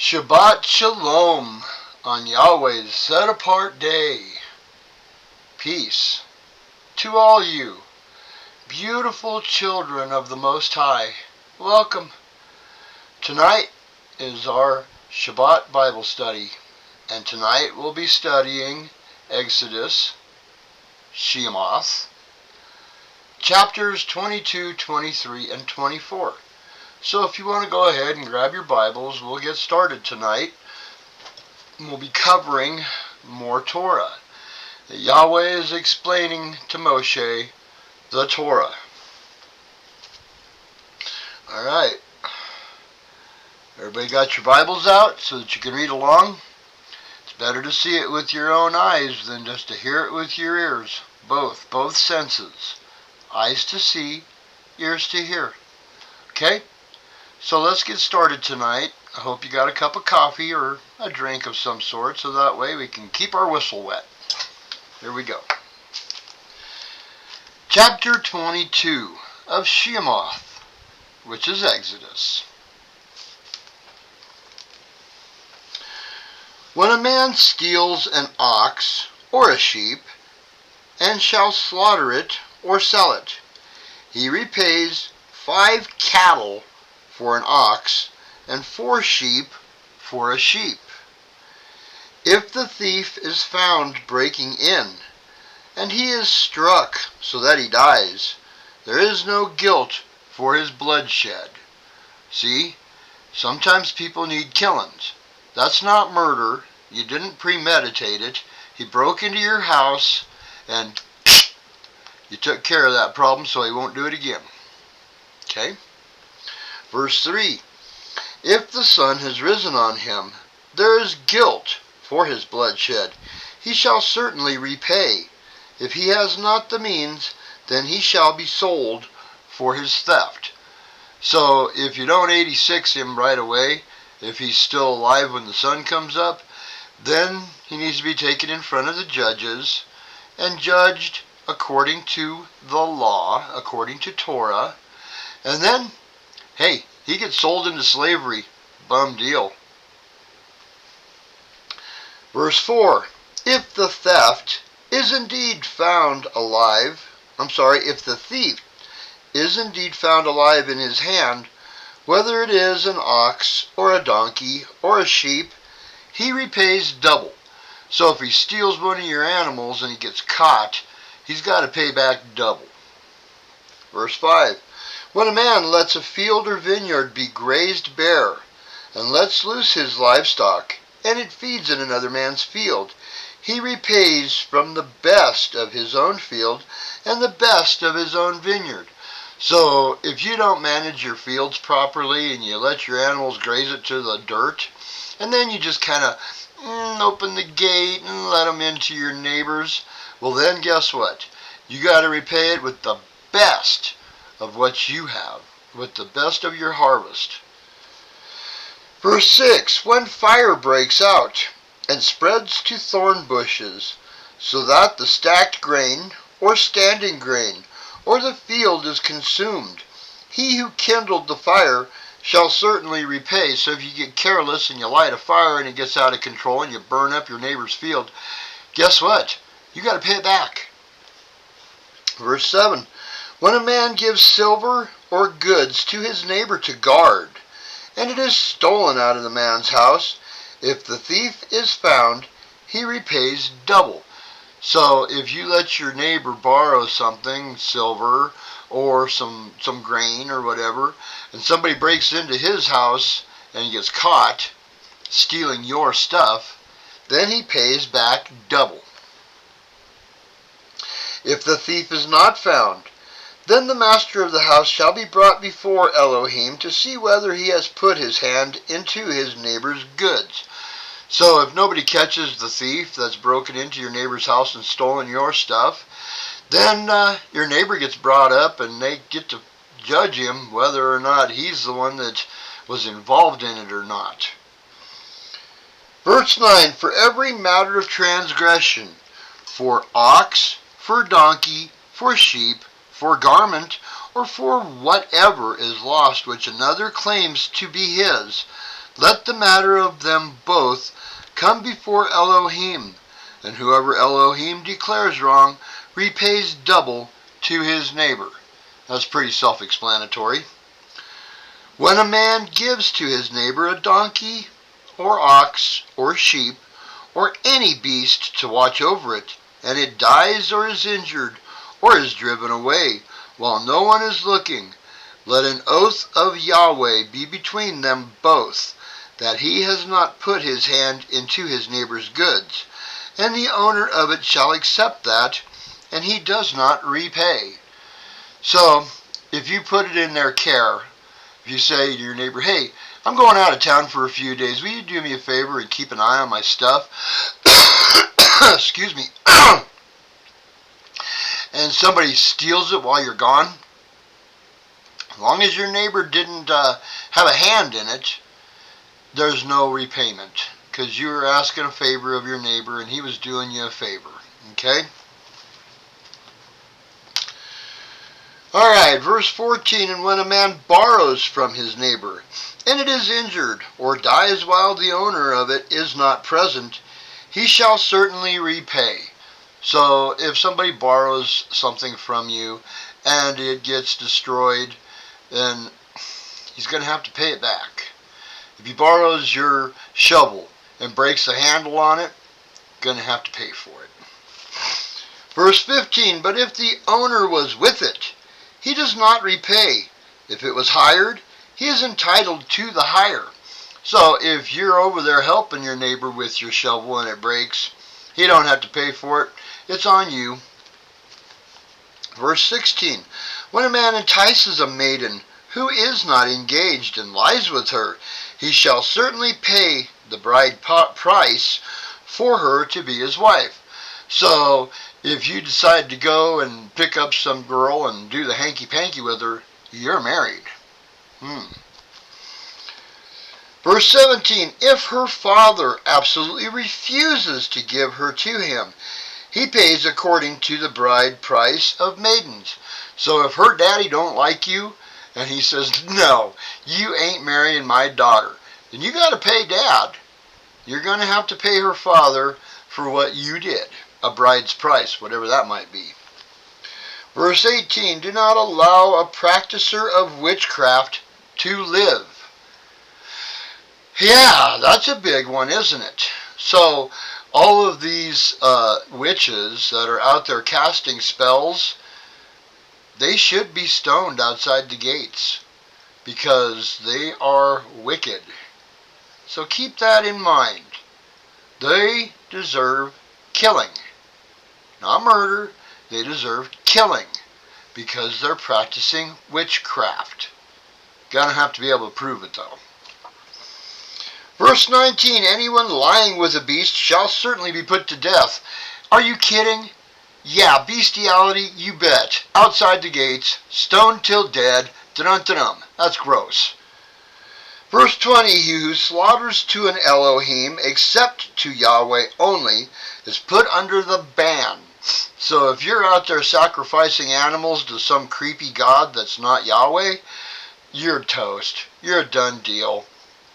Shabbat Shalom on Yahweh's set-apart day. Peace to all you, beautiful children of the Most High. Welcome. Tonight is our Shabbat Bible study, and tonight we'll be studying Exodus, Shemoth, chapters 22, 23, and 24. So if you want to go ahead and grab your Bibles, we'll get started tonight. We'll be covering more Torah. Yahweh is explaining to Moshe the Torah. Alright. Everybody got your Bibles out so that you can read along? It's better to see it with your own eyes than just to hear it with your ears. Both senses. Eyes to see, ears to hear. Okay? So let's get started tonight. I hope you got a cup of coffee or a drink of some sort, so that way we can keep our whistle wet. Here we go. Chapter 22 of Shemoth, which is Exodus. When a man steals an ox or a sheep, and shall slaughter it or sell it, he repays 5 cattle for an ox, and 4 sheep for a sheep. If the thief is found breaking in, and he is struck so that he dies, there is no guilt for his bloodshed. See, sometimes people need killings. That's not murder. You didn't premeditate it. He broke into your house, and you took care of that problem so he won't do it again. Okay? Verse 3, if the sun has risen on him, there is guilt for his bloodshed. He shall certainly repay. If he has not the means, then he shall be sold for his theft. So if you don't 86 him right away, if he's still alive when the sun comes up, then he needs to be taken in front of the judges and judged according to the law, according to Torah, and then hey, he gets sold into slavery. Bum deal. Verse 4, if the theft is indeed found alive, if the thief is indeed found alive in his hand, whether it is an ox or a donkey or a sheep, he repays double. So if he steals one of your animals and he gets caught, he's got to pay back double. Verse 5, when a man lets a field or vineyard be grazed bare, and lets loose his livestock, and it feeds in another man's field, he repays from the best of his own field and the best of his own vineyard. So if you don't manage your fields properly and you let your animals graze it to the dirt, and then you just kind of open the gate and let them into your neighbors, well then guess what? You got to repay it with the best of what you have, with the best of your harvest. Verse 6, when fire breaks out and spreads to thorn bushes, so that the stacked grain or standing grain or the field is consumed, he who kindled the fire shall certainly repay. So if you get careless and you light a fire and it gets out of control and you burn up your neighbor's field, guess what? You got to pay it back. Verse 7, when a man gives silver or goods to his neighbor to guard, and it is stolen out of the man's house, if the thief is found, he repays double. So if you let your neighbor borrow something, silver or some grain or whatever, and somebody breaks into his house and he gets caught stealing your stuff, then he pays back double. If the thief is not found, then the master of the house shall be brought before Elohim to see whether he has put his hand into his neighbor's goods. So if nobody catches the thief that's broken into your neighbor's house and stolen your stuff, then your neighbor gets brought up and they get to judge him whether or not he's the one that was involved in it or not. Verse 9, for every matter of transgression, for ox, for donkey, for sheep, for garment, or for whatever is lost which another claims to be his, Let the matter of them both come before Elohim, and whoever Elohim declares wrong repays double to his neighbor. That's pretty self-explanatory. When a man gives to his neighbor a donkey, or ox, or sheep, or any beast to watch over it, and it dies or is injured, or is driven away, while no one is looking, let an oath of Yahweh be between them both, that he has not put his hand into his neighbor's goods, and the owner of it shall accept that, and he does not repay. So, if you put it in their care, if you say to your neighbor, hey, I'm going out of town for a few days, will you do me a favor and keep an eye on my stuff? Excuse me. And somebody steals it while you're gone, as long as your neighbor didn't have a hand in it, there's no repayment, because you were asking a favor of your neighbor and he was doing you a favor. Okay? Alright, verse 14, and when a man borrows from his neighbor, and it is injured, or dies while the owner of it is not present, he shall certainly repay. So if somebody borrows something from you and it gets destroyed, then he's going to have to pay it back. If he borrows your shovel and breaks the handle on it, going to have to pay for it. Verse 15, but if the owner was with it, he does not repay. If it was hired, he is entitled to the hire. So if you're over there helping your neighbor with your shovel and it breaks, he don't have to pay for it. It's on you. Verse 16, when a man entices a maiden who is not engaged and lies with her, he shall certainly pay the bride price for her to be his wife. So if you decide to go and pick up some girl and do the hanky-panky with her, you're married. Verse 17, if her father absolutely refuses to give her to him, he pays according to the bride price of maidens. So if her daddy don't like you, and he says, no, you ain't marrying my daughter, then you got to pay dad. You're going to have to pay her father for what you did, a bride's price, whatever that might be. Verse 18, do not allow a practicer of witchcraft to live. Yeah, that's a big one, isn't it? So all of these witches that are out there casting spells, they should be stoned outside the gates because they are wicked. So keep that in mind. They deserve killing. Not murder, they deserve killing because they're practicing witchcraft. Gonna have to be able to prove it though. Verse 19, anyone lying with a beast shall certainly be put to death. Are you kidding? Yeah, bestiality, you bet. Outside the gates, stoned till dead, dun-dun-dun. That's gross. Verse 20, he who slaughters to an Elohim, except to Yahweh only, is put under the ban. So if you're out there sacrificing animals to some creepy god that's not Yahweh, you're toast. You're a done deal.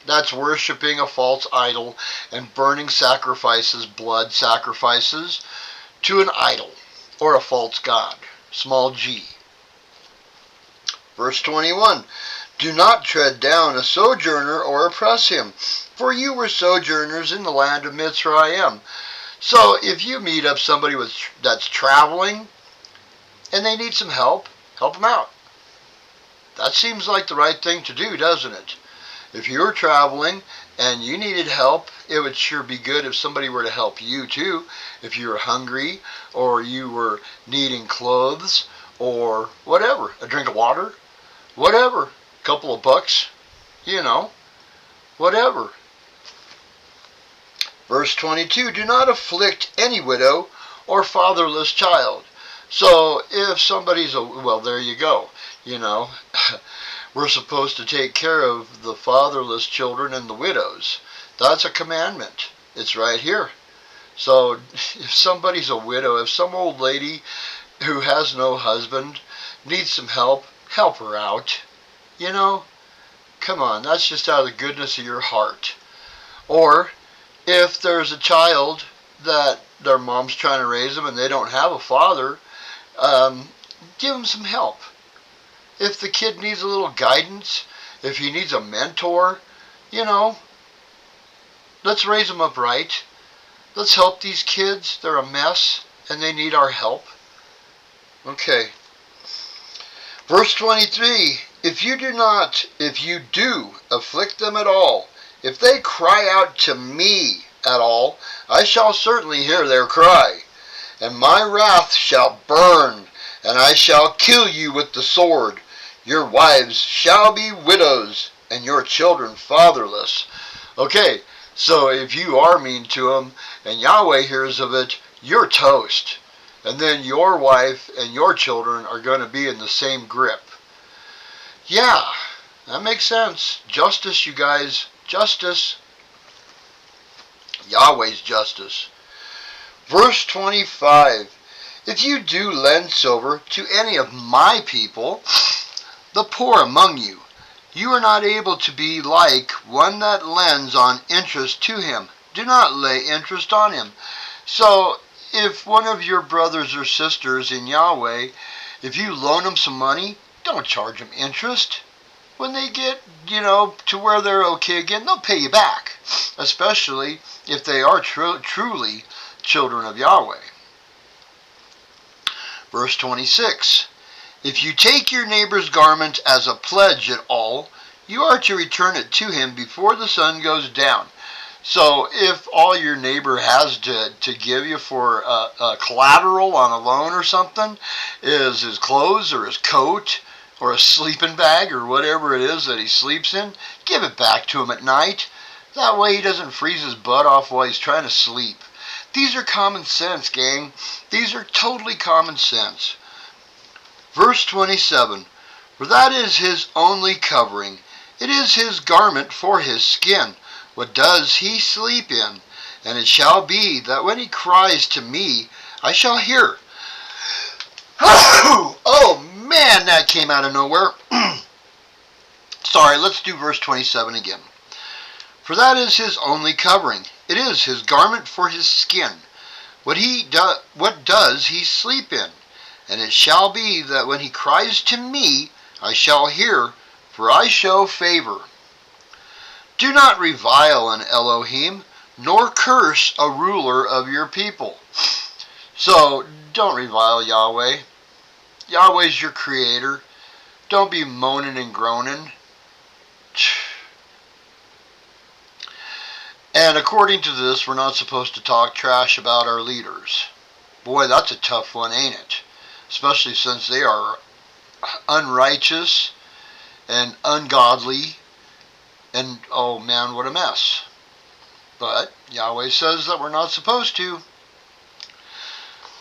That's worshiping a false idol and burning sacrifices, blood sacrifices, to an idol or a false god, small g. Verse 21, do not tread down a sojourner or oppress him, for you were sojourners in the land of Mitzrayim. So if you meet up somebody that's traveling and they need some help, help them out. That seems like the right thing to do, doesn't it? If you were traveling and you needed help, it would sure be good if somebody were to help you too. If you were hungry or you were needing clothes or whatever, a drink of water, whatever, a couple of bucks, whatever. Verse 22, do not afflict any widow or fatherless child. So if somebody's there you go, We're supposed to take care of the fatherless children and the widows. That's a commandment. It's right here. So if somebody's a widow, if some old lady who has no husband needs some help, help her out. Come on, that's just out of the goodness of your heart. Or if there's a child that their mom's trying to raise them and they don't have a father, give them some help. If the kid needs a little guidance, if he needs a mentor, you know, let's raise them up right. Let's help these kids. They're a mess and they need our help. Okay. Verse 23, if you do afflict them at all, if they cry out to me at all, I shall certainly hear their cry, and my wrath shall burn, and I shall kill you with the sword. Your wives shall be widows, and your children fatherless. Okay, so if you are mean to them, and Yahweh hears of it, you're toast. And then your wife and your children are going to be in the same grip. Yeah, that makes sense. Justice, you guys. Justice. Yahweh's justice. Verse 25. If you do lend silver to any of my people, the poor among you, you are not able to be like one that lends on interest to him. Do not lay interest on him. So, if one of your brothers or sisters in Yahweh, if you loan them some money, don't charge them interest. When they get, to where they're okay again, they'll pay you back. Especially if they are truly children of Yahweh. Verse 26. If you take your neighbor's garment as a pledge at all, you are to return it to him before the sun goes down. So if all your neighbor has to give you for a collateral on a loan or something is his clothes or his coat or a sleeping bag or whatever it is that he sleeps in, give it back to him at night. That way he doesn't freeze his butt off while he's trying to sleep. These are common sense, gang. These are totally common sense. Verse 27, for that is his only covering. It is his garment for his skin. What does he sleep in? And it shall be that when he cries to me, I shall hear. Oh man, that came out of nowhere. Sorry, let's do verse 27 again. For that is his only covering. It is his garment for his skin. What does he sleep in? And it shall be that when he cries to me, I shall hear, for I show favor. Do not revile an Elohim, nor curse a ruler of your people. So, don't revile Yahweh. Yahweh's your creator. Don't be moaning and groaning. And according to this, we're not supposed to talk trash about our leaders. Boy, that's a tough one, ain't it? Especially since they are unrighteous and ungodly. And, oh man, what a mess. But Yahweh says that we're not supposed to.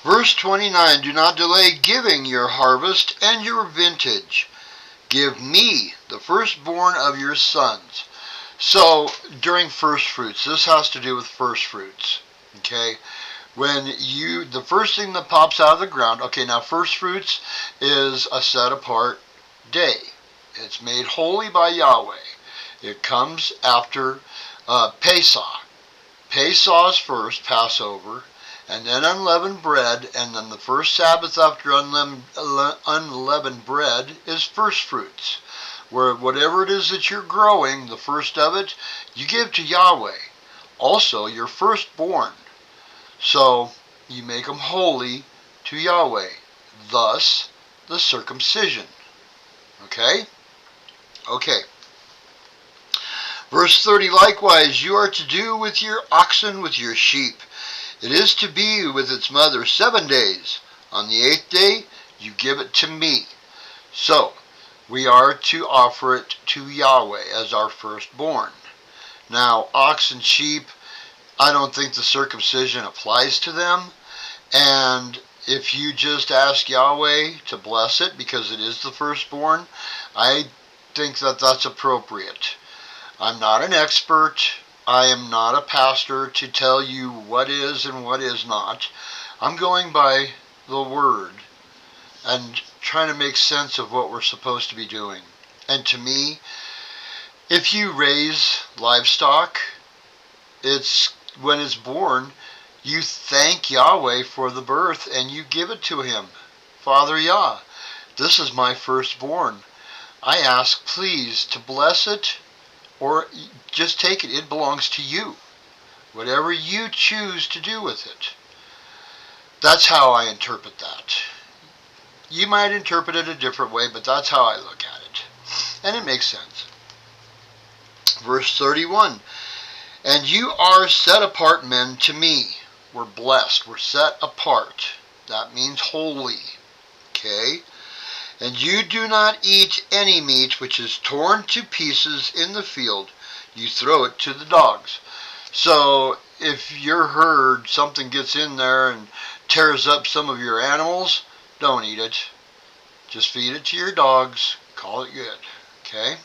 Verse 29, do not delay giving your harvest and your vintage. Give me the firstborn of your sons. So, during first fruits, this has to do with first fruits. Okay? When the first thing that pops out of the ground, okay, now first fruits is a set apart day. It's made holy by Yahweh. It comes after Pesach. Pesach is first, Passover, and then unleavened bread, and then the first Sabbath after unleavened bread is first fruits, where whatever it is that you're growing, the first of it, you give to Yahweh. Also, your firstborn. So, you make them holy to Yahweh. Thus, the circumcision. Okay? Okay. Verse 30, likewise, you are to do with your oxen, with your sheep. It is to be with its mother 7 days. On the 8th day, you give it to me. So, we are to offer it to Yahweh as our firstborn. Now, ox and sheep, I don't think the circumcision applies to them. And if you just ask Yahweh to bless it because it is the firstborn, I think that that's appropriate. I'm not an expert. I am not a pastor to tell you what is and what is not. I'm going by the Word and trying to make sense of what we're supposed to be doing. And to me, If you raise livestock, when it's born, you thank Yahweh for the birth and you give it to him. Father Yah, this is my firstborn. I ask please to bless it or just take it. It belongs to you. Whatever you choose to do with it. That's how I interpret that. You might interpret it a different way, but that's how I look at it. And it makes sense. Verse 31. And you are set apart men to me. We're blessed. We're set apart. That means holy. Okay? And you do not eat any meat which is torn to pieces in the field. You throw it to the dogs. So if your herd, something gets in there and tears up some of your animals, don't eat it. Just feed it to your dogs. Call it good. Okay?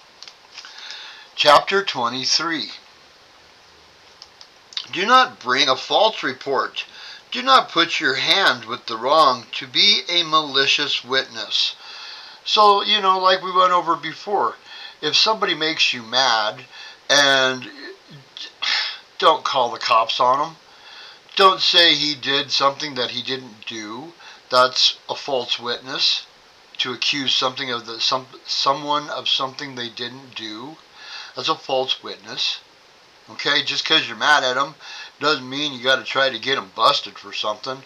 Chapter 23. Do not bring a false report. Do not put your hand with the wrong to be a malicious witness. So, like we went over before, if somebody makes you mad, and don't call the cops on him. Don't say he did something that he didn't do. That's a false witness. To accuse someone of something they didn't do. That's a false witness. Okay, just because you're mad at them doesn't mean you got to try to get them busted for something.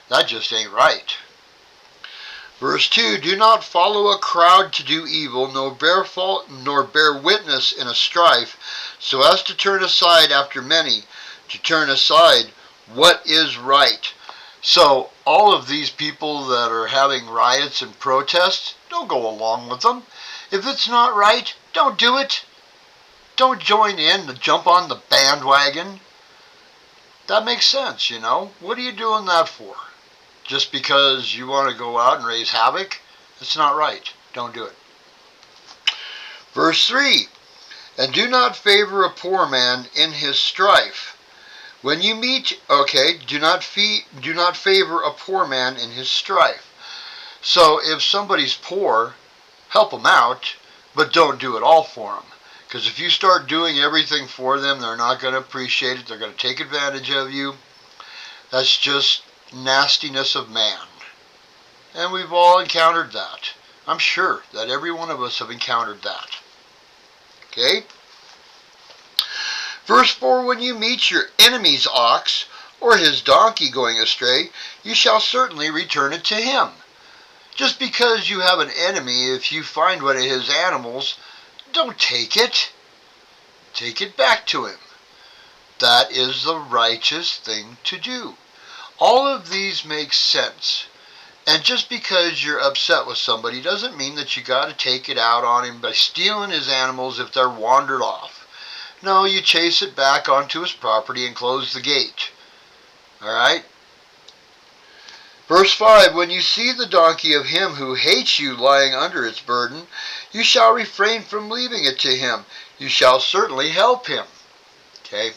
That just ain't right. Verse 2, do not follow a crowd to do evil, nor bear witness in a strife, so as to turn aside after many, to turn aside what is right. So all of these people that are having riots and protests, don't go along with them. If it's not right, don't do it. Don't join in to jump on the bandwagon. That makes sense, What are you doing that for? Just because you want to go out and raise havoc? It's not right. Don't do it. Verse 3, and do not favor a poor man in his strife. When you meet, do not favor a poor man in his strife. So if somebody's poor, help them out, but don't do it all for them. Because if you start doing everything for them, they're not going to appreciate it. They're going to take advantage of you. That's just nastiness of man. And we've all encountered that. I'm sure that every one of us have encountered that. Okay? Verse 4, when you meet your enemy's ox or his donkey going astray, you shall certainly return it to him. Just because you have an enemy, if you find one of his animals, don't take it. Take it back to him. That is the righteous thing to do. All of these make sense. And just because you're upset with somebody doesn't mean that you got to take it out on him by stealing his animals if they're wandered off. No, you chase it back onto his property and close the gate. Alright? Verse 5, when you see the donkey of him who hates you lying under its burden, you shall refrain from leaving it to him. You shall certainly help him. Okay?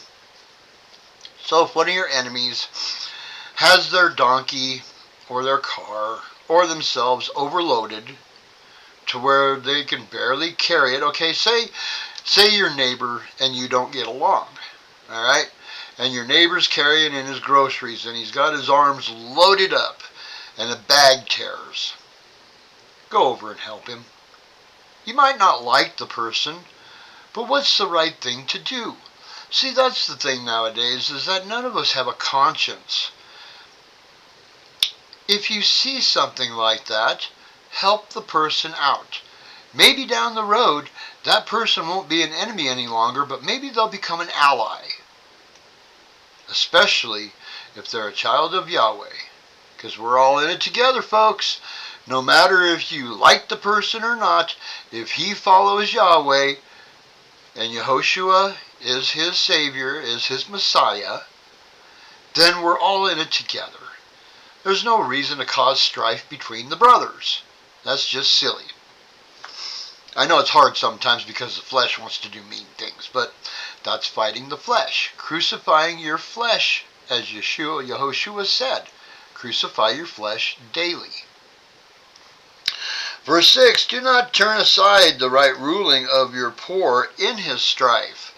So if one of your enemies has their donkey or their car or themselves overloaded to where they can barely carry it, okay, say your neighbor and you don't get along, alright? And your neighbor's carrying in his groceries and he's got his arms loaded up and a bag tears. Go over and help him. You might not like the person, but what's the right thing to do? See, that's the thing nowadays, is that none of us have a conscience. If you see something like that, help the person out. Maybe down the road, that person won't be an enemy any longer, but maybe they'll become an ally. Especially if they're a child of Yahweh. Because we're all in it together, folks. No matter if you like the person or not, if he follows Yahweh, and Yehoshua is his Savior, is his Messiah, then we're all in it together. There's no reason to cause strife between the brothers. That's just silly. I know it's hard sometimes because the flesh wants to do mean things, but that's fighting the flesh. Crucifying your flesh, as Yehoshua said. Crucify your flesh daily. Verse 6, do not turn aside the right ruling of your poor in his strife.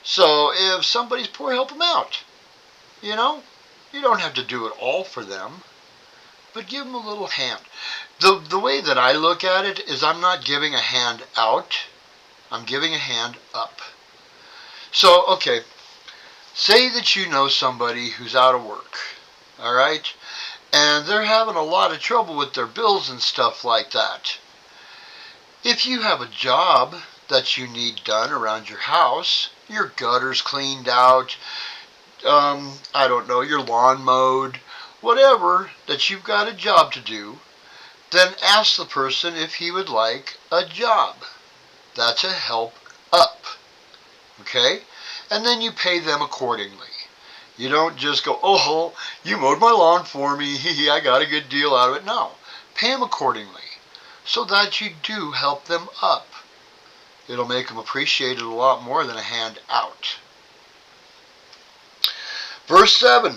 So if somebody's poor, help them out. You know, you don't have to do it all for them, but give them a little hand. The way that I look at it is I'm not giving a hand out, I'm giving a hand up. So, okay, say that you know somebody who's out of work, all right? And they're having a lot of trouble with their bills and stuff like that. If you have a job that you need done around your house, your gutters cleaned out, I don't know, your lawn mowed, whatever, that you've got a job to do, then ask the person if he would like a job. That's a help up, okay? And then you pay them accordingly. You don't just go, oh, you mowed my lawn for me, I got a good deal out of it. No, pay them accordingly so that you do help them up. It'll make them appreciate it a lot more than a hand out. Verse 7,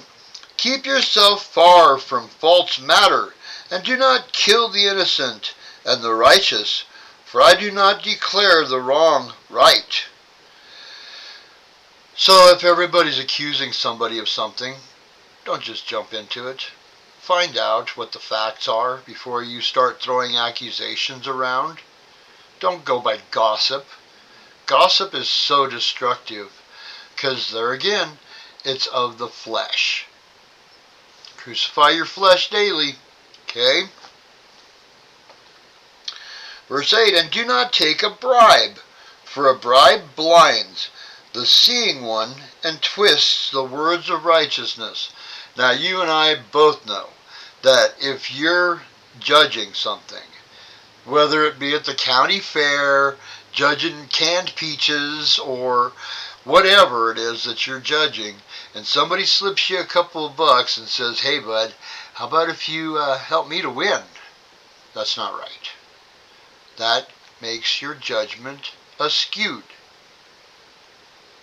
keep yourself far from false matter, and do not kill the innocent and the righteous, for I do not declare the wrong right. So if everybody's accusing somebody of something, don't just jump into it. Find out what the facts are before you start throwing accusations around. Don't go by gossip. Gossip is so destructive because there again, it's of the flesh. Crucify your flesh daily, okay? Verse 8, and do not take a bribe, for a bribe blinds the seeing one and twists the words of righteousness. Now you and I both know that if you're judging something, whether it be at the county fair, judging canned peaches, or whatever it is that you're judging, and somebody slips you a couple of bucks and says, hey bud, how about if you help me to win? That's not right. That makes your judgment askewed.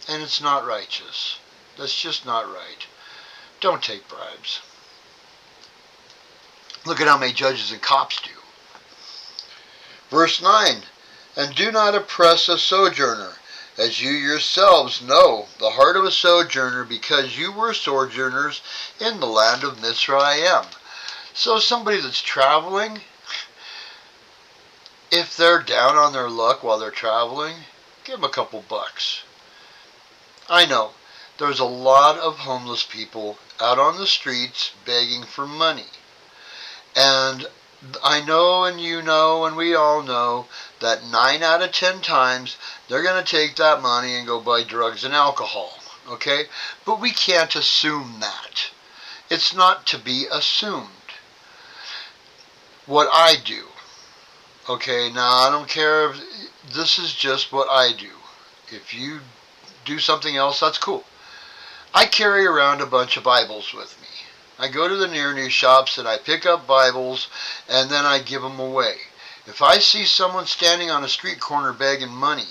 And it's not righteous. That's just not right. Don't take bribes. Look at how many judges and cops do. Verse 9, and do not oppress a sojourner, as you yourselves know the heart of a sojourner, because you were sojourners in the land of Mizraim. So somebody that's traveling, if they're down on their luck while they're traveling, give them a couple bucks. I know, there's a lot of homeless people out on the streets begging for money. And I know, and you know, and we all know that 9 out of 10 times they're going to take that money and go buy drugs and alcohol, okay? But we can't assume that. It's not to be assumed. What I do, okay, now I don't care if this is just what I do. If you do something else, that's cool. I carry around a bunch of Bibles with me. I go to the near shops and I pick up Bibles and then I give them away. If I see someone standing on a street corner begging money,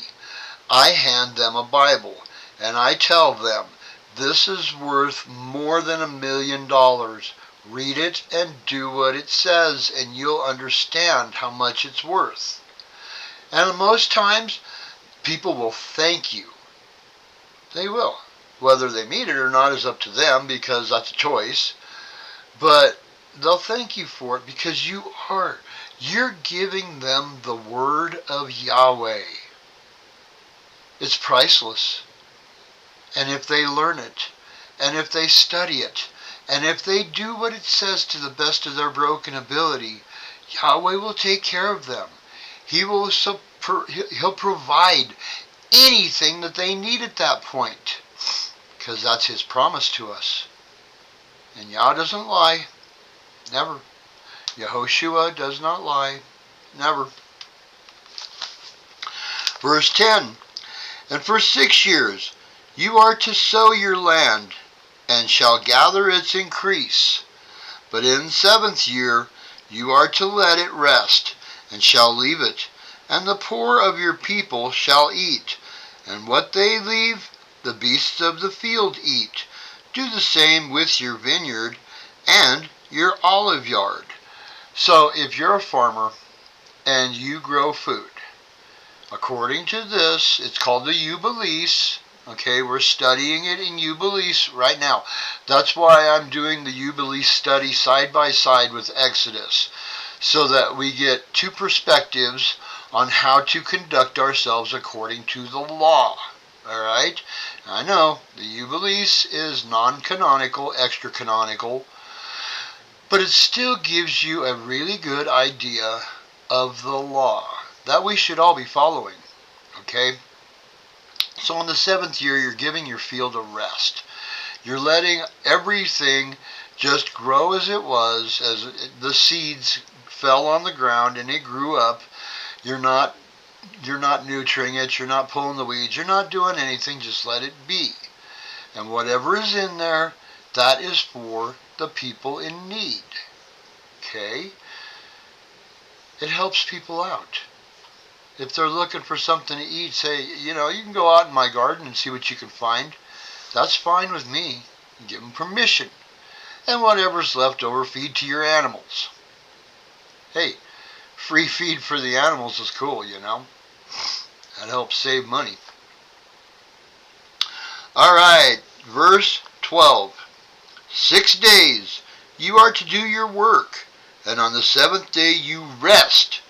I hand them a Bible and I tell them, this is worth more than $1 million. Read it and do what it says and you'll understand how much it's worth. And most times, people will thank you. They will. Whether they mean it or not is up to them, because that's a choice. But they'll thank you for it because you're giving them the word of Yahweh. It's priceless. And if they learn it, and if they study it, and if they do what it says to the best of their broken ability, Yahweh will take care of them. He'll provide anything that they need at that point, because that's His promise to us. And Yah doesn't lie. Never. Yehoshua does not lie. Never. Verse 10, and for 6 years you are to sow your land, and shall gather its increase. But in the 7th year you are to let it rest, and shall leave it, and the poor of your people shall eat, and what they leave the beasts of the field eat. Do the same with your vineyard and your olive yard. So if you're a farmer and you grow food. According to this, it's called the Jubilees. Okay, we're studying it in Jubilees right now. That's why I'm doing the Jubilee study side by side with Exodus, so that we get two perspectives on how to conduct ourselves according to the law. Alright? I know, the Jubilees is non-canonical, extra-canonical, but it still gives you a really good idea of the law that we should all be following. Okay? So in the 7th year, you're giving your field a rest. You're letting everything just grow as it was, as the seeds fell on the ground and it grew up. You're not nurturing it, you're not pulling the weeds, you're not doing anything, just let it be. And whatever is in there, that is for the people in need. Okay? It helps people out. If they're looking for something to eat, say, you can go out in my garden and see what you can find. That's fine with me. Give them permission. And whatever's left over, feed to your animals. Hey, free feed for the animals is cool, That helps save money. Alright, verse 12. 6 days you are to do your work, and on the 7th day you rest,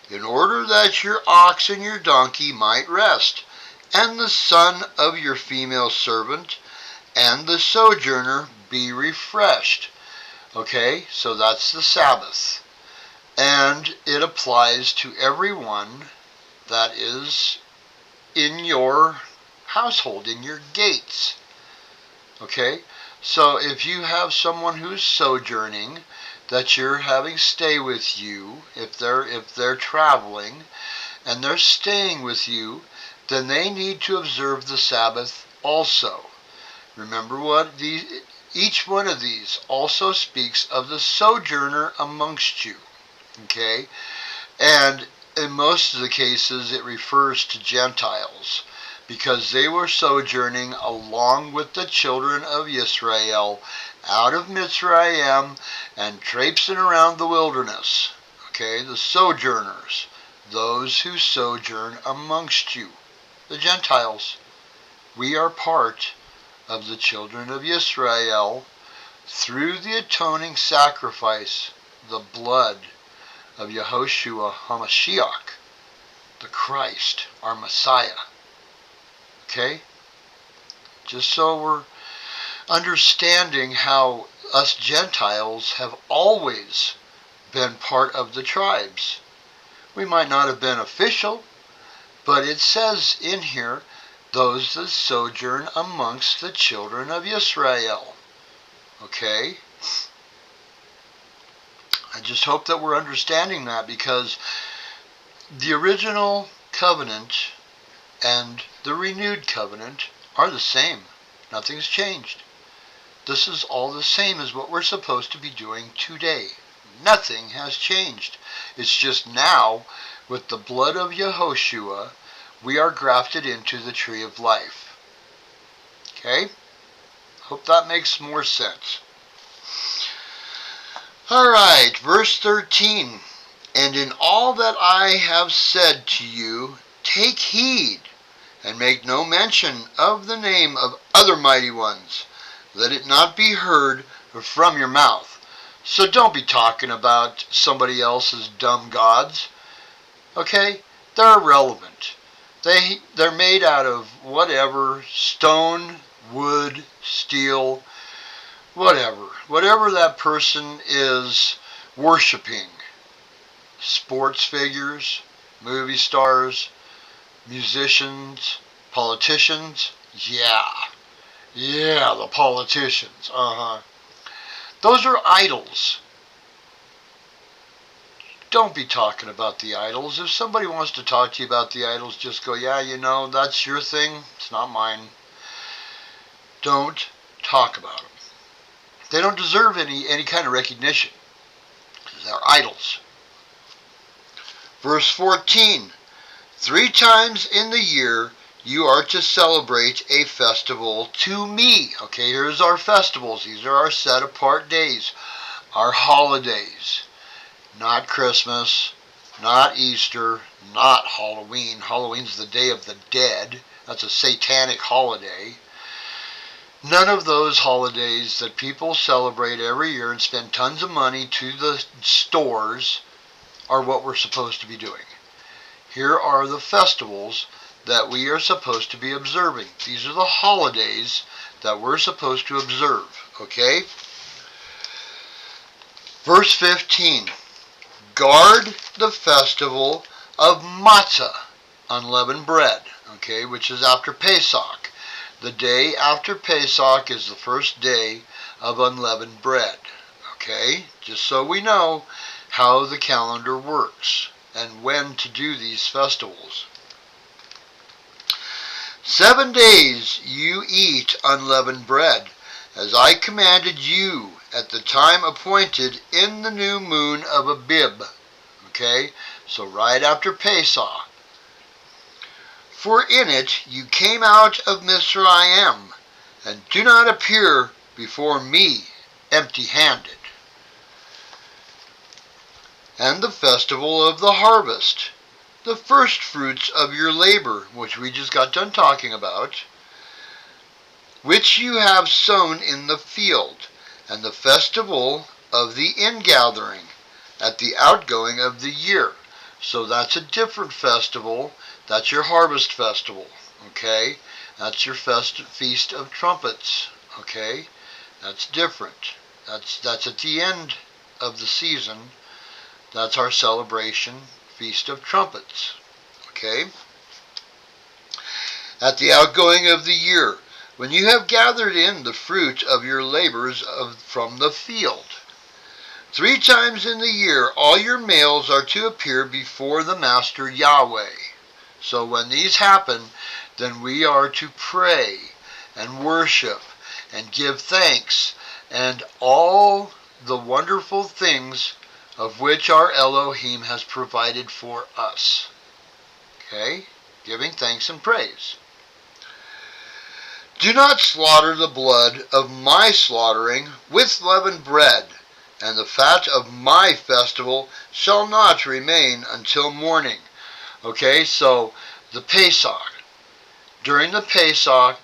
in order that your ox and your donkey might rest, and the son of your female servant, and the sojourner be refreshed. Okay, so that's the Sabbath. And it applies to everyone that is in your household, in your gates. Okay, so if you have someone who's sojourning, that you're having stay with you, if they're traveling and they're staying with you, then they need to observe the Sabbath also. Remember each one of these also speaks of the sojourner amongst you. Okay? And in most of the cases it refers to Gentiles, because they were sojourning along with the children of Israel out of Mitzrayim and traipsing around the wilderness. Okay, the sojourners, those who sojourn amongst you, the Gentiles. We are part of the children of Israel through the atoning sacrifice, the blood of Yehoshua HaMashiach, the Christ, our Messiah. Okay? Just so we're understanding how us Gentiles have always been part of the tribes. We might not have been official, but it says in here, those that sojourn amongst the children of Israel. Okay? I just hope that we're understanding that, because the original covenant and the renewed covenant are the same. Nothing's changed. This is all the same as what we're supposed to be doing today. Nothing has changed. It's just now, with the blood of Yehoshua, we are grafted into the tree of life. Okay? Hope that makes more sense. Alright, verse 13. And in all that I have said to you, take heed, and make no mention of the name of other mighty ones. Let it not be heard from your mouth. So don't be talking about somebody else's dumb gods. Okay? They're irrelevant. They're made out of whatever, stone, wood, steel, whatever. Whatever that person is worshiping. Sports figures, movie stars, musicians, politicians. Yeah, the politicians. Those are idols. Don't be talking about the idols. If somebody wants to talk to you about the idols, just go, yeah, that's your thing. It's not mine. Don't talk about them. They don't deserve any kind of recognition. They're idols. Verse 14. 3 times in the year you are to celebrate a festival to me. Okay, here's our festivals. These are our set apart days. Our holidays. Not Christmas, not Easter, not Halloween. Halloween's the Day of the Dead. That's a satanic holiday. None of those holidays that people celebrate every year and spend tons of money to the stores are what we're supposed to be doing. Here are the festivals that we are supposed to be observing. These are the holidays that we're supposed to observe, okay? Verse 15, guard the festival of matzah, unleavened bread, okay, which is after Pesach. The day after Pesach is the first day of unleavened bread, okay? Just so we know how the calendar works and when to do these festivals. 7 days you eat unleavened bread, as I commanded you at the time appointed in the new moon of Abib. Okay, so right after Pesach. For in it you came out of Mizraim, and do not appear before me empty-handed. And the festival of the harvest, the first fruits of your labor, which we just got done talking about, which you have sown in the field, and the festival of the ingathering, at the outgoing of the year. So that's a different festival. That's your harvest festival, okay? That's your feast of trumpets, okay? That's different. That's at the end of the season. That's our celebration, Feast of Trumpets, okay? At the outgoing of the year, when you have gathered in the fruit of your labors from the field. 3 times in the year, all your males are to appear before the Master Yahweh. So when these happen, then we are to pray and worship and give thanks and all the wonderful things of which our Elohim has provided for us. Okay? Giving thanks and praise. Do not slaughter the blood of my slaughtering with leavened bread, and the fat of my festival shall not remain until morning. Okay, so the Pesach. During the Pesach,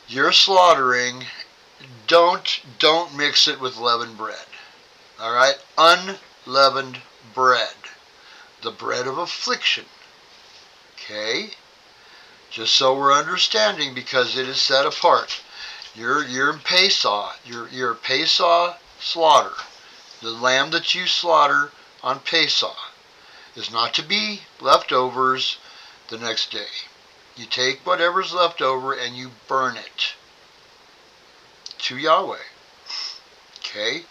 you're slaughtering, don't mix it with leavened bread. Alright? Unleavened bread. The bread of affliction. Okay? Just so we're understanding, because it is set apart. You're in Pesach. You're Pesach slaughter. The lamb that you slaughter on Pesach is not to be leftovers the next day. You take whatever's left over and you burn it to Yahweh. Okay?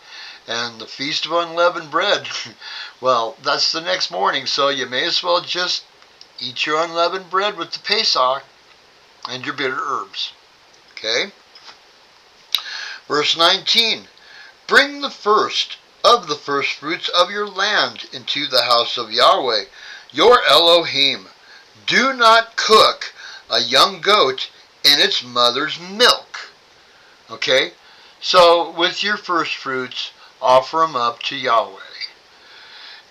And the Feast of Unleavened Bread, well, that's the next morning, so you may as well just eat your unleavened bread with the Pesach and your bitter herbs. Okay? Verse 19. Bring the first of the first fruits of your land into the house of Yahweh, your Elohim. Do not cook a young goat in its mother's milk. Okay? So, with your first fruits, offer them up to Yahweh.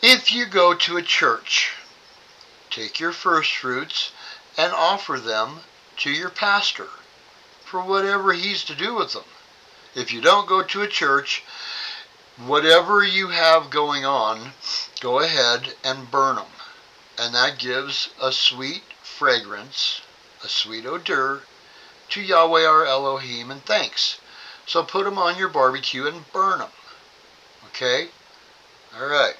If you go to a church, take your first fruits and offer them to your pastor for whatever he's to do with them. If you don't go to a church, whatever you have going on, go ahead and burn them. And that gives a sweet fragrance, a sweet odor to Yahweh our Elohim and thanks. So put them on your barbecue and burn them. Okay? Alright.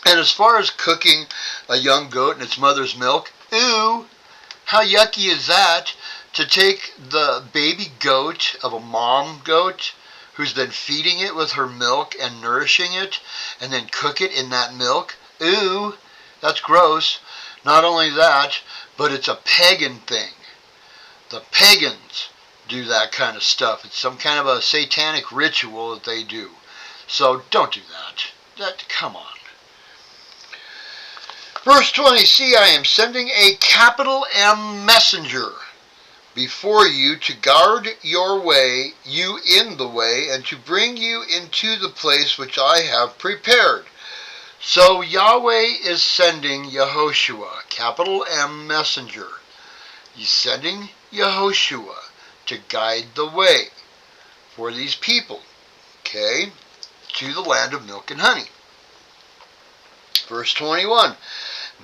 And as far as cooking a young goat in its mother's milk, ew, how yucky is that? To take the baby goat of a mom goat who's been feeding it with her milk and nourishing it, and then cook it in that milk? Ew, that's gross. Not only that, but it's a pagan thing. The pagans do that kind of stuff. It's some kind of a satanic ritual that they do. So don't do that. Come on. Verse 20, see, I am sending a capital M messenger before you to guard your way, you in the way, and to bring you into the place which I have prepared. So Yahweh is sending Yehoshua, capital M messenger. He's sending Yehoshua to guide the way for these people, okay, to the land of milk and honey. Verse 21,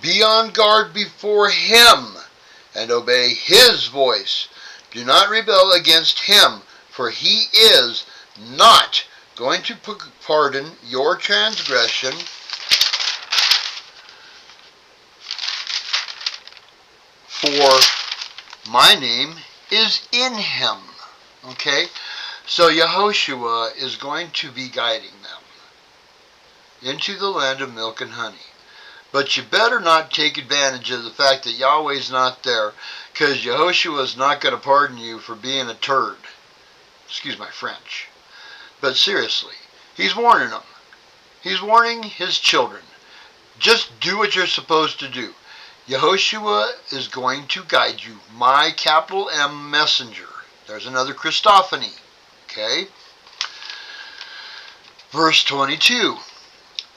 be on guard before him and obey his voice. Do not rebel against him, for he is not going to pardon your transgression, for my name is in him. Okay? So Yehoshua is going to be guiding them into the land of milk and honey. But you better not take advantage of the fact that Yahweh's not there, because Yehoshua is not going to pardon you for being a turd. Excuse my French. But seriously, he's warning them. He's warning his children. Just do what you're supposed to do. Yehoshua is going to guide you. My capital M messenger. There's another Christophany. Okay? Verse 22.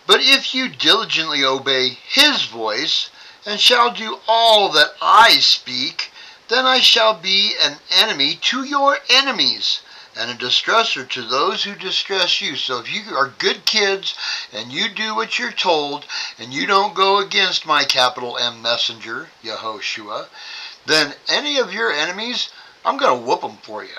But if you diligently obey his voice, and shall do all that I speak, then I shall be an enemy to your enemies, and a distresser to those who distress you. So if you are good kids, and you do what you're told, and you don't go against my capital M messenger, Yehoshua, then any of your enemies, I'm going to whoop them for you.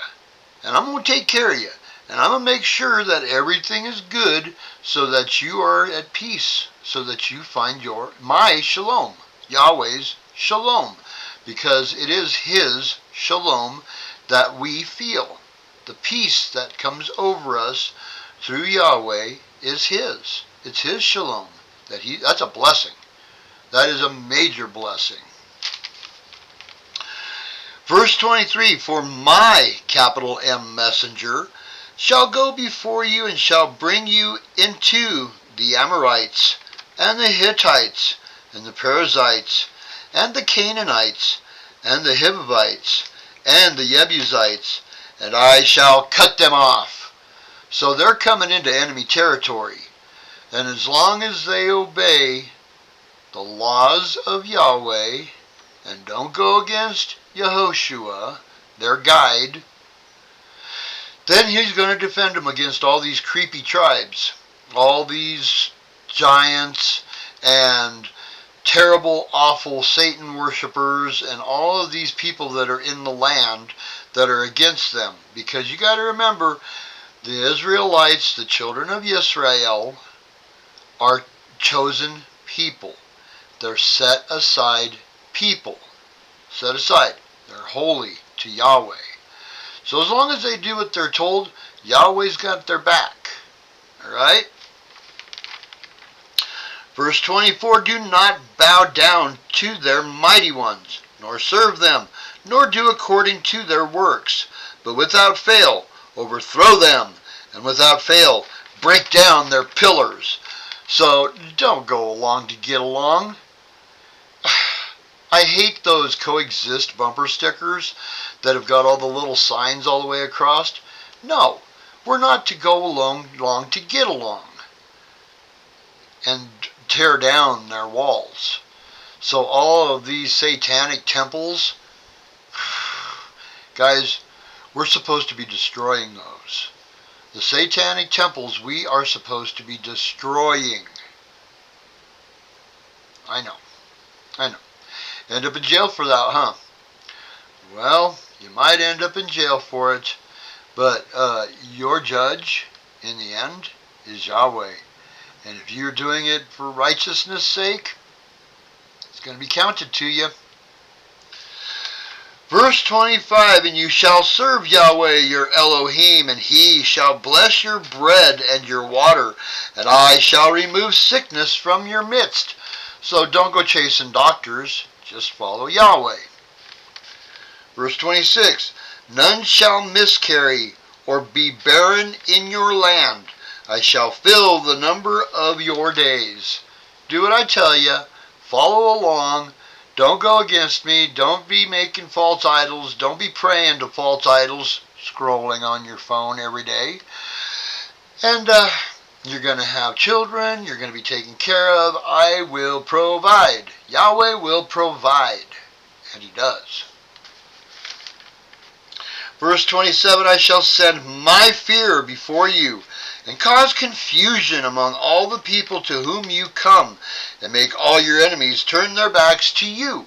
And I'm going to take care of you. And I'm going to make sure that everything is good so that you are at peace, so that you find my shalom, Yahweh's shalom, because it is his shalom that we feel. The peace that comes over us through Yahweh is his. It's his shalom. That's a blessing. That is a major blessing. Verse 23, for my capital M messenger shall go before you and shall bring you into the Amorites and the Hittites and the Perizzites and the Canaanites and the Hivites and the Jebusites, and I shall cut them off. So they're coming into enemy territory. And as long as they obey the laws of Yahweh and don't go against Yehoshua, their guide, then he's going to defend them against all these creepy tribes, all these giants and terrible, awful Satan worshipers, and all of these people that are in the land that are against them. Because you got to remember, the Israelites, the children of Israel, are chosen people. They're set aside people. Set aside. They're holy to Yahweh. So as long as they do what they're told, Yahweh's got their back. Alright? Verse 24, do not bow down to their mighty ones, nor serve them, nor do according to their works, but without fail overthrow them, and without fail break down their pillars. So don't go along to get along. I hate those coexist bumper stickers that have got all the little signs all the way across. No, we're not to go along to get along and tear down their walls. So all of these satanic temples, guys, we're supposed to be destroying those. The satanic temples we are supposed to be destroying. I know. End up in jail for that, huh? Well, you might end up in jail for it, but your judge, in the end, is Yahweh. And if you're doing it for righteousness' sake, it's going to be counted to you. Verse 25, and you shall serve Yahweh your Elohim, and he shall bless your bread and your water, and I shall remove sickness from your midst. So don't go chasing doctors. Just follow Yahweh. Verse 26, none shall miscarry or be barren in your land. I shall fill the number of your days. Do what I tell you. Follow along. Don't go against me. Don't be making false idols. Don't be praying to false idols, scrolling on your phone every day. And You're going to have children. You're going to be taken care of. I will provide. Yahweh will provide. And He does. Verse 27, I shall send my fear before you, and cause confusion among all the people to whom you come, and make all your enemies turn their backs to you.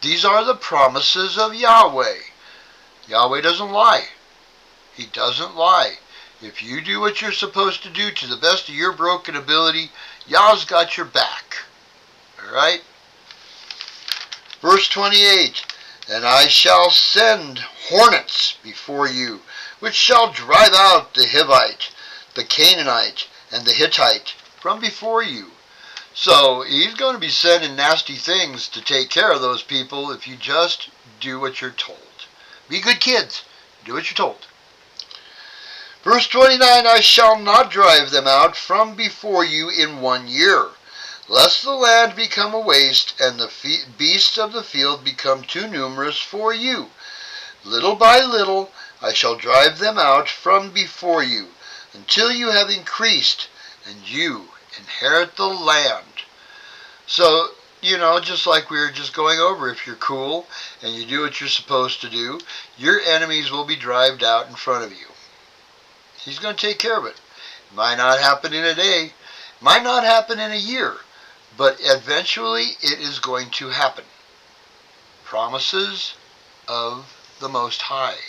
These are the promises of Yahweh. Yahweh doesn't lie. He doesn't lie. If you do what you're supposed to do to the best of your broken ability, Yah's got your back. Alright? Verse 28, and I shall send hornets before you, which shall drive out the Hivite, the Canaanite, and the Hittite from before you. So He's going to be sending nasty things to take care of those people if you just do what you're told. Be good kids. Do what you're told. Verse 29, I shall not drive them out from before you in 1 year, lest the land become a waste, and the beasts of the field become too numerous for you. Little by little I shall drive them out from before you, until you have increased, and you inherit the land. So, just like we were just going over, if you're cool, and you do what you're supposed to do, your enemies will be driven out in front of you. He's going to take care of it. It might not happen in a day, might not happen in a year, but eventually it is going to happen. Promises of the Most High.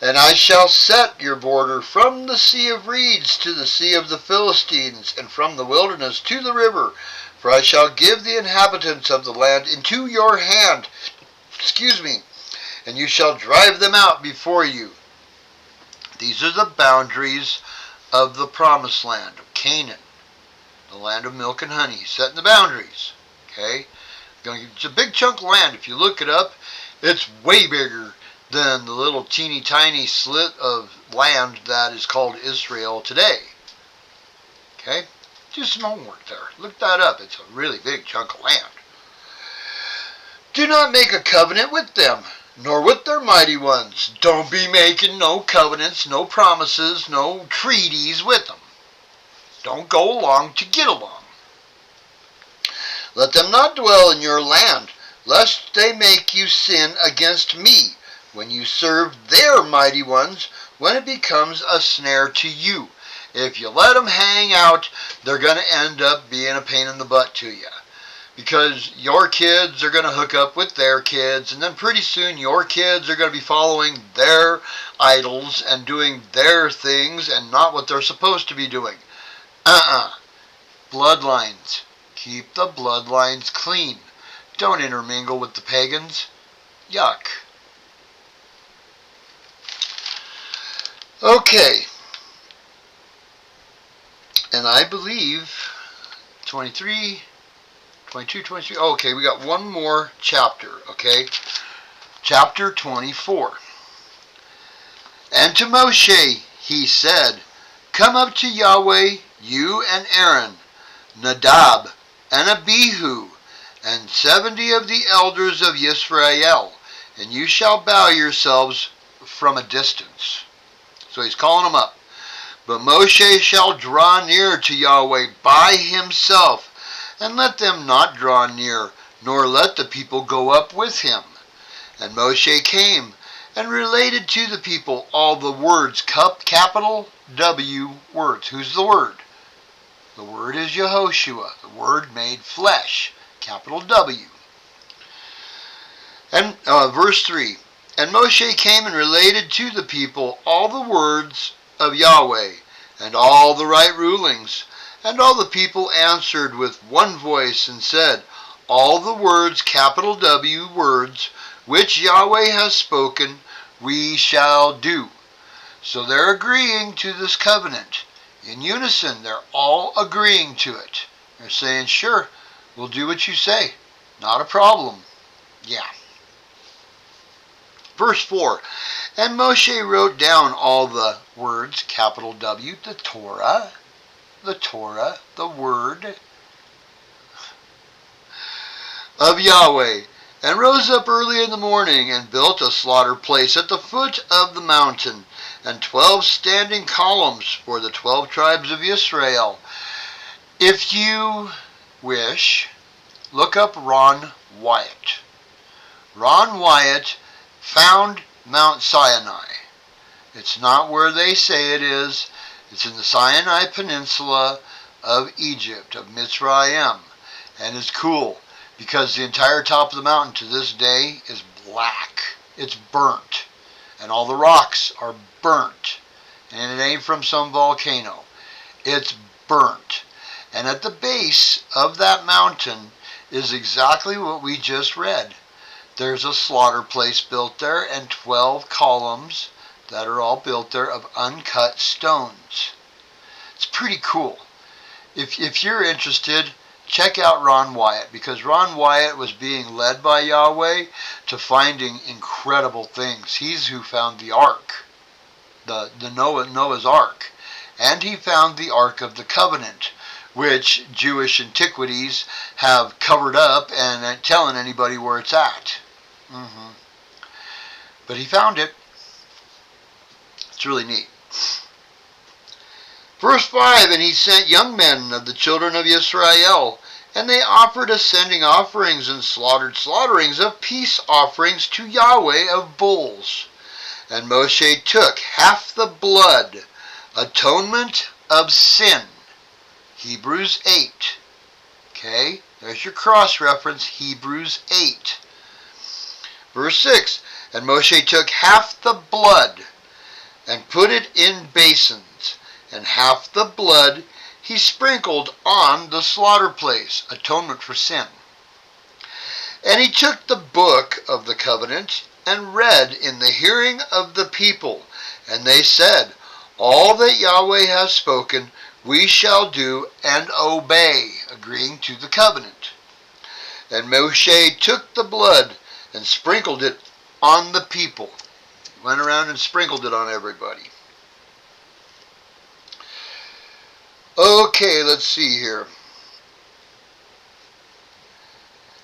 And I shall set your border from the Sea of Reeds to the Sea of the Philistines, and from the wilderness to the river, for I shall give the inhabitants of the land into your hand, and you shall drive them out before you. These are the boundaries of the promised land of Canaan, the land of milk and honey, setting the boundaries. Okay? It's a big chunk of land. If you look it up, it's way bigger than the little teeny tiny slit of land that is called Israel today. Okay? Do some homework there. Look that up. It's a really big chunk of land. Do not make a covenant with them, nor with their mighty ones. Don't be making no covenants, no promises, no treaties with them. Don't go along to get along. Let them not dwell in your land, lest they make you sin against me, when you serve their mighty ones, when it becomes a snare to you. If you let them hang out, they're going to end up being a pain in the butt to you. Because your kids are going to hook up with their kids, and then pretty soon your kids are going to be following their idols and doing their things and not what they're supposed to be doing. Bloodlines. Keep the bloodlines clean. Don't intermingle with the pagans. Yuck. Okay. And I believe 23... 22, 23. Okay, we got one more chapter, okay? Chapter 24. And to Moshe he said, come up to Yahweh, you and Aaron, Nadab, and Abihu, and 70 of the elders of Yisrael, and you shall bow yourselves from a distance. So he's calling them up. But Moshe shall draw near to Yahweh by himself, and let them not draw near, nor let the people go up with him. And Moshe came and related to the people all the words, capital W words. Who's the Word? The Word is Yehoshua, the Word made flesh, capital W. And verse 3, and Moshe came and related to the people all the words of Yahweh, and all the right rulings. And all the people answered with one voice and said, all the words, capital W words, which Yahweh has spoken, we shall do. So they're agreeing to this covenant. In unison, they're all agreeing to it. They're saying, sure, we'll do what you say. Not a problem. Yeah. Verse 4, and Moshe wrote down all the words, capital W, the Torah, the Word of Yahweh, and rose up early in the morning, and built a slaughter place at the foot of the mountain, and 12 standing columns for the 12 tribes of Israel. If you wish, look up Ron Wyatt. Ron Wyatt found Mount Sinai. It's not where they say it is. It's in the Sinai Peninsula of Egypt, of Mitzrayim. And it's cool because the entire top of the mountain to this day is black. It's burnt. And all the rocks are burnt. And it ain't from some volcano. It's burnt. And at the base of that mountain is exactly what we just read. There's a slaughter place built there and 12 columns that are all built there of uncut stones. It's pretty cool. If you're interested, check out Ron Wyatt, because Ron Wyatt was being led by Yahweh to finding incredible things. He's who found the ark, the Noah's Ark. And he found the Ark of the Covenant, which Jewish antiquities have covered up and ain't telling anybody where it's at. But he found it. It's really neat. Verse 5, and he sent young men of the children of Israel, and they offered ascending offerings and slaughtered slaughterings of peace offerings to Yahweh of bulls. And Moshe took half the blood, atonement of sin. Hebrews 8. Okay, there's your cross reference, Hebrews 8. Verse 6, and Moshe took half the blood and put it in basins, and half the blood he sprinkled on the slaughter place, atonement for sin. And he took the book of the covenant and read in the hearing of the people, and they said, all that Yahweh has spoken we shall do and obey, agreeing to the covenant. And Moshe took the blood and sprinkled it on the people. He went around and sprinkled it on everybody. Okay, let's see here.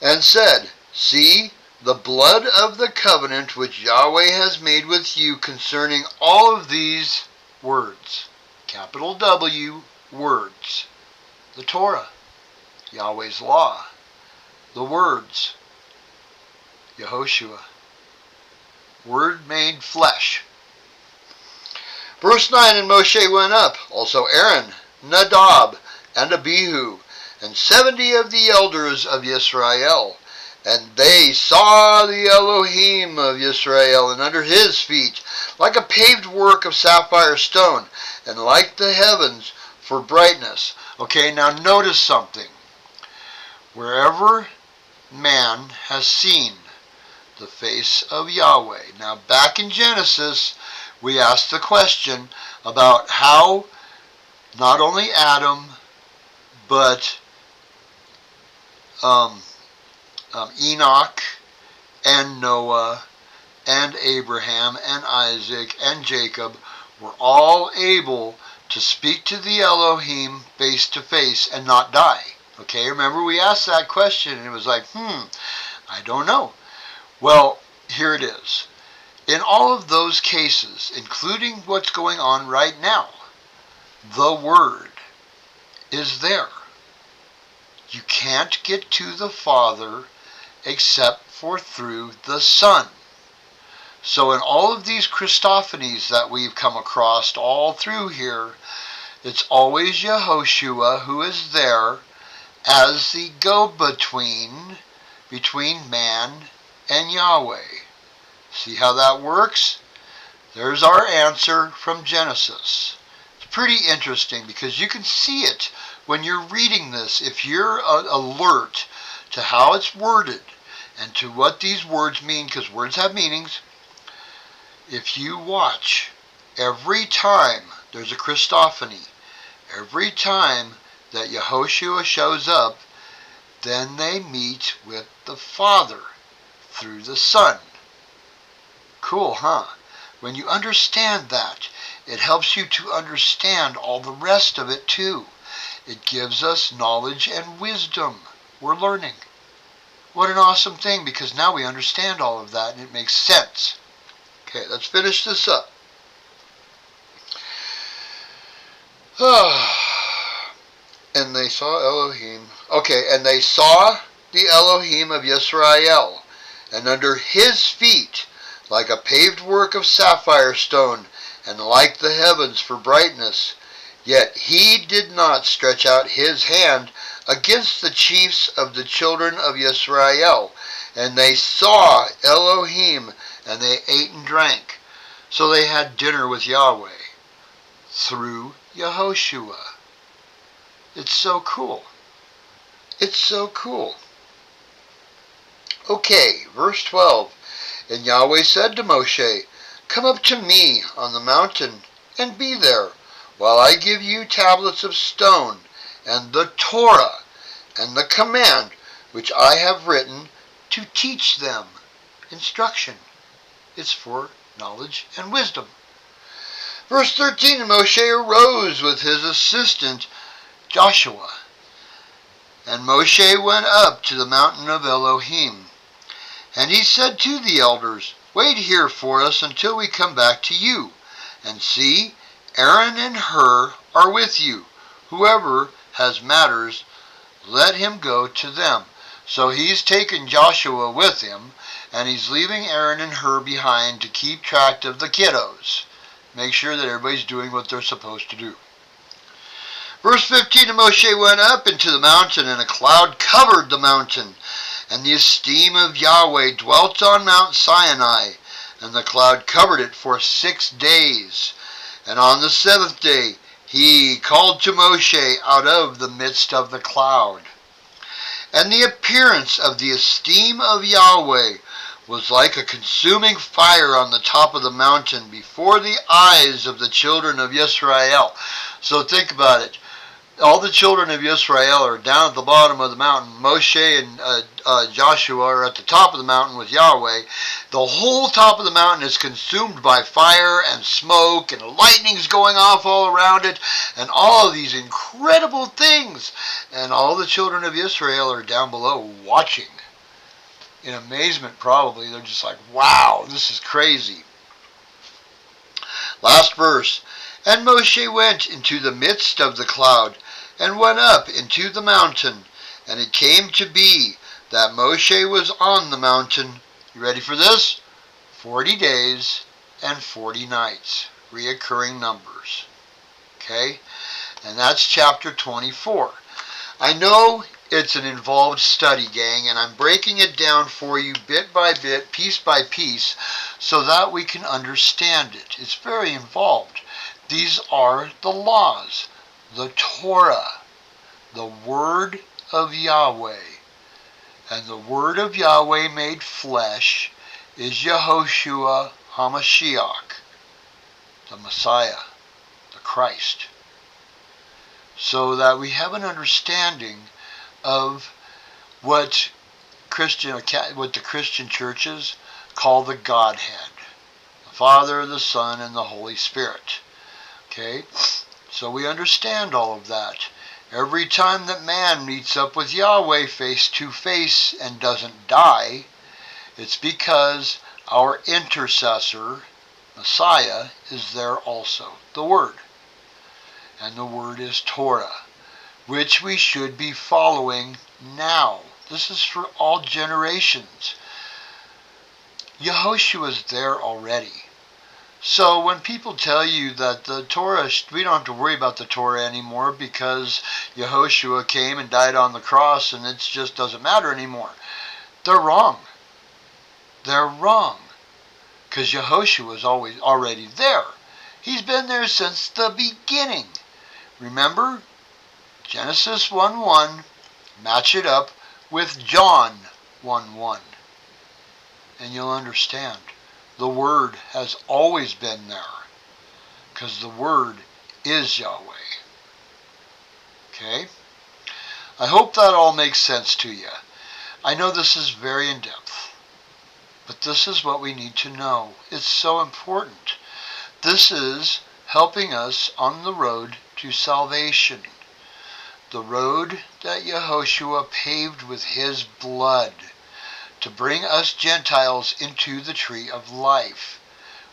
And said, see, the blood of the covenant which Yahweh has made with you concerning all of these words. Capital W, words. The Torah, Yahweh's law. The words, Yehoshua. Word made flesh. Verse 9, and Moshe went up, also Aaron, Nadab, and Abihu, and 70 of the elders of Israel. And they saw the Elohim of Israel, and under his feet, like a paved work of sapphire stone, and like the heavens for brightness. Okay, now notice something. Wherever man has seen the face of Yahweh. Now back in Genesis, we asked the question about how not only Adam, but Enoch and Noah and Abraham and Isaac and Jacob were all able to speak to the Elohim face to face and not die. Okay, remember we asked that question and it was like, I don't know. Well, here it is. In all of those cases, including what's going on right now, the Word is there. You can't get to the Father except for through the Son. So in all of these Christophanies that we've come across all through here, it's always Yehoshua who is there as the go-between between man and Yahweh. See how that works? There's our answer from Genesis. It's pretty interesting because you can see it when you're reading this. If you're alert to how it's worded and to what these words mean, because words have meanings, if you watch, every time there's a Christophany, every time that Yehoshua shows up, then they meet with the Father through the Son. Cool, huh? When you understand that, it helps you to understand all the rest of it too. It gives us knowledge and wisdom. We're learning. What an awesome thing, because now we understand all of that and it makes sense. Okay, let's finish this up. And they saw Elohim. Okay, and they saw the Elohim of Yisrael, and under his feet, like a paved work of sapphire stone, and like the heavens for brightness. Yet he did not stretch out his hand against the chiefs of the children of Yisrael. And they saw Elohim, and they ate and drank. So they had dinner with Yahweh through Yehoshua. It's so cool. It's so cool. Okay, verse 12. And Yahweh said to Moshe, come up to me on the mountain and be there, while I give you tablets of stone, and the Torah, and the command which I have written to teach them. Instruction. It's for knowledge and wisdom. Verse 13, and Moshe arose with his assistant Joshua. And Moshe went up to the mountain of Elohim. And he said to the elders, wait here for us until we come back to you. And see, Aaron and Hur are with you. Whoever has matters, let him go to them. So he's taken Joshua with him, and he's leaving Aaron and Hur behind to keep track of the kiddos. Make sure that everybody's doing what they're supposed to do. Verse 15, and Moshe went up into the mountain, and a cloud covered the mountain, and the esteem of Yahweh dwelt on Mount Sinai, and the cloud covered it for 6 days. And on the 7th day he called to Moshe out of the midst of the cloud. And the appearance of the esteem of Yahweh was like a consuming fire on the top of the mountain before the eyes of the children of Israel. So think about it. All the children of Israel are down at the bottom of the mountain. Moshe and Joshua are at the top of the mountain with Yahweh. The whole top of the mountain is consumed by fire and smoke, and lightning's going off all around it, and all of these incredible things. And all the children of Israel are down below watching. In amazement, probably. They're just like, wow, this is crazy. Last verse. And Moshe went into the midst of the cloud, and went up into the mountain. And it came to be that Moshe was on the mountain. You ready for this? 40 days and 40 nights. Reoccurring numbers. Okay? And that's chapter 24. I know it's an involved study, gang, and I'm breaking it down for you bit by bit, piece by piece, so that we can understand it. It's very involved. These are the laws, the Torah, the Word of Yahweh. And the Word of Yahweh made flesh is Yehoshua HaMashiach, the Messiah, the Christ. So that we have an understanding of what the Christian churches call the Godhead, the Father, the Son, and the Holy Spirit. Okay, so we understand all of that. Every time that man meets up with Yahweh face to face and doesn't die, it's because our intercessor, Messiah, is there also, the Word. And the Word is Torah, which we should be following now. This is for all generations. Yehoshua is there already. So when people tell you that the Torah, we don't have to worry about the Torah anymore because Yehoshua came and died on the cross and it just doesn't matter anymore, they're wrong. They're wrong. Because Yehoshua is always already there. He's been there since the beginning. Remember? Genesis 1:1, match it up with John 1:1, and you'll understand. The Word has always been there, because the Word is Yahweh. Okay? I hope that all makes sense to you. I know this is very in-depth, but this is what we need to know. It's so important. This is helping us on the road to salvation. The road that Yehoshua paved with his blood to bring us Gentiles into the tree of life.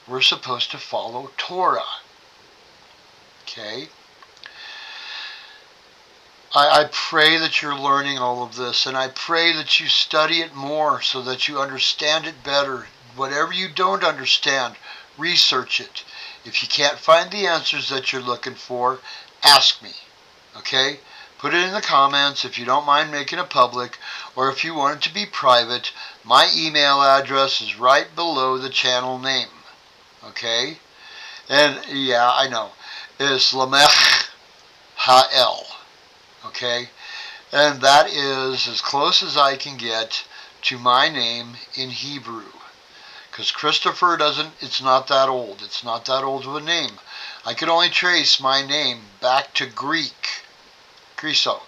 We're supposed to follow Torah. Okay? I pray that you're learning all of this, and I pray that you study it more so that you understand it better. Whatever you don't understand, research it. If you can't find the answers that you're looking for, ask me. Okay? Put it in the comments if you don't mind making it public, or if you want it to be private. My email address is right below the channel name. Okay? And yeah, I know. It's Lamech Ha'el. Okay? And that is as close as I can get to my name in Hebrew. Because Christopher it's not that old. It's not that old of a name. I could only trace my name back to Greek. Christo.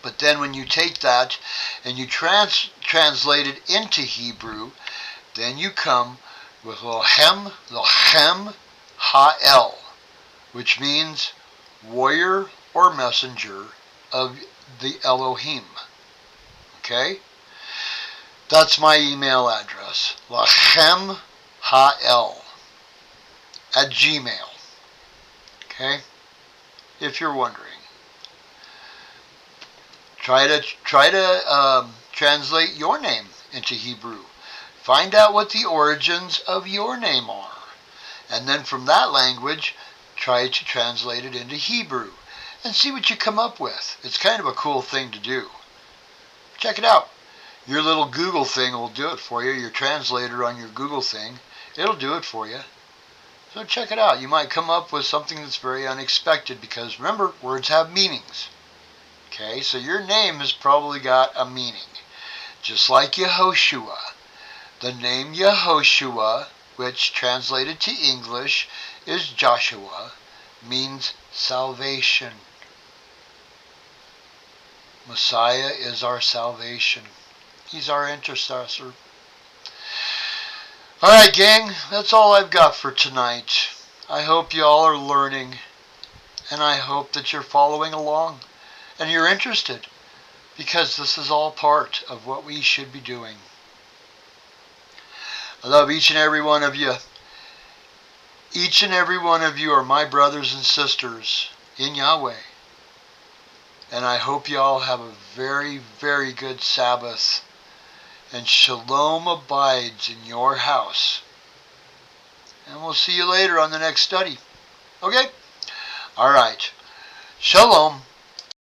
But then when you take that and you translate it into Hebrew, then you come with Lochem Ha'el, which means warrior or messenger of the Elohim. Okay? That's my email address. Lochem Ha'el at Gmail. Okay? If you're wondering. Try to translate your name into Hebrew. Find out what the origins of your name are. And then from that language, try to translate it into Hebrew. And see what you come up with. It's kind of a cool thing to do. Check it out. Your little Google thing will do it for you. Your translator on your Google thing, it'll do it for you. So check it out. You might come up with something that's very unexpected because remember, words have meanings. Okay, so your name has probably got a meaning. Just like Yehoshua. The name Yehoshua, which translated to English is Joshua, means salvation. Messiah is our salvation. He's our intercessor. Alright, gang, that's all I've got for tonight. I hope you all are learning, and I hope that you're following along, and you're interested, because this is all part of what we should be doing. I love each and every one of you. Each and every one of you are my brothers and sisters in Yahweh. And I hope you all have a very, very good Sabbath. And shalom abides in your house. And we'll see you later on the next study. Okay? All right. Shalom.